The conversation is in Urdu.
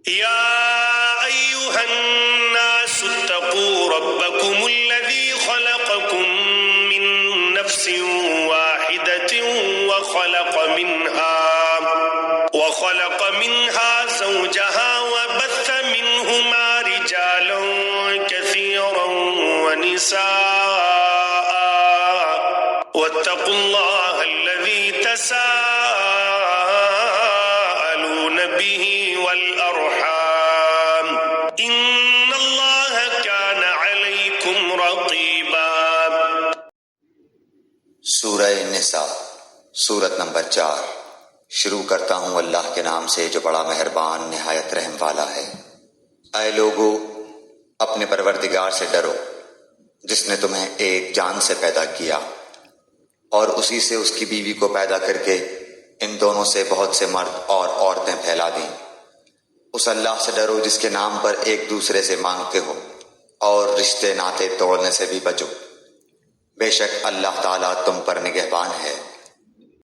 يا أيها الناس اتقوا ربكم الذي خلقكم من نفس واحدة وخلق منها زوجها وبث منهما رجالا كثيرا ونساء واتقوا الله الذي تساءلون به والأرحام إن الله كان عليكم رقيبا۔ سورہ نساء، سورت نمبر 4۔ شروع کرتا ہوں اللہ کے نام سے جو بڑا مہربان نہایت رحم والا ہے۔ اے لوگو، اپنے پروردگار سے ڈرو جس نے تمہیں ایک جان سے پیدا کیا اور اسی سے اس کی بیوی کو پیدا کر کے ان دونوں سے بہت سے مرد اور عورتیں پھیلا دیں۔ اس اللہ سے ڈرو جس کے نام پر ایک دوسرے سے مانگتے ہو اور رشتے ناطے توڑنے سے بھی بچو۔ بے شک اللہ تعالیٰ تم پر نگہبان ہے۔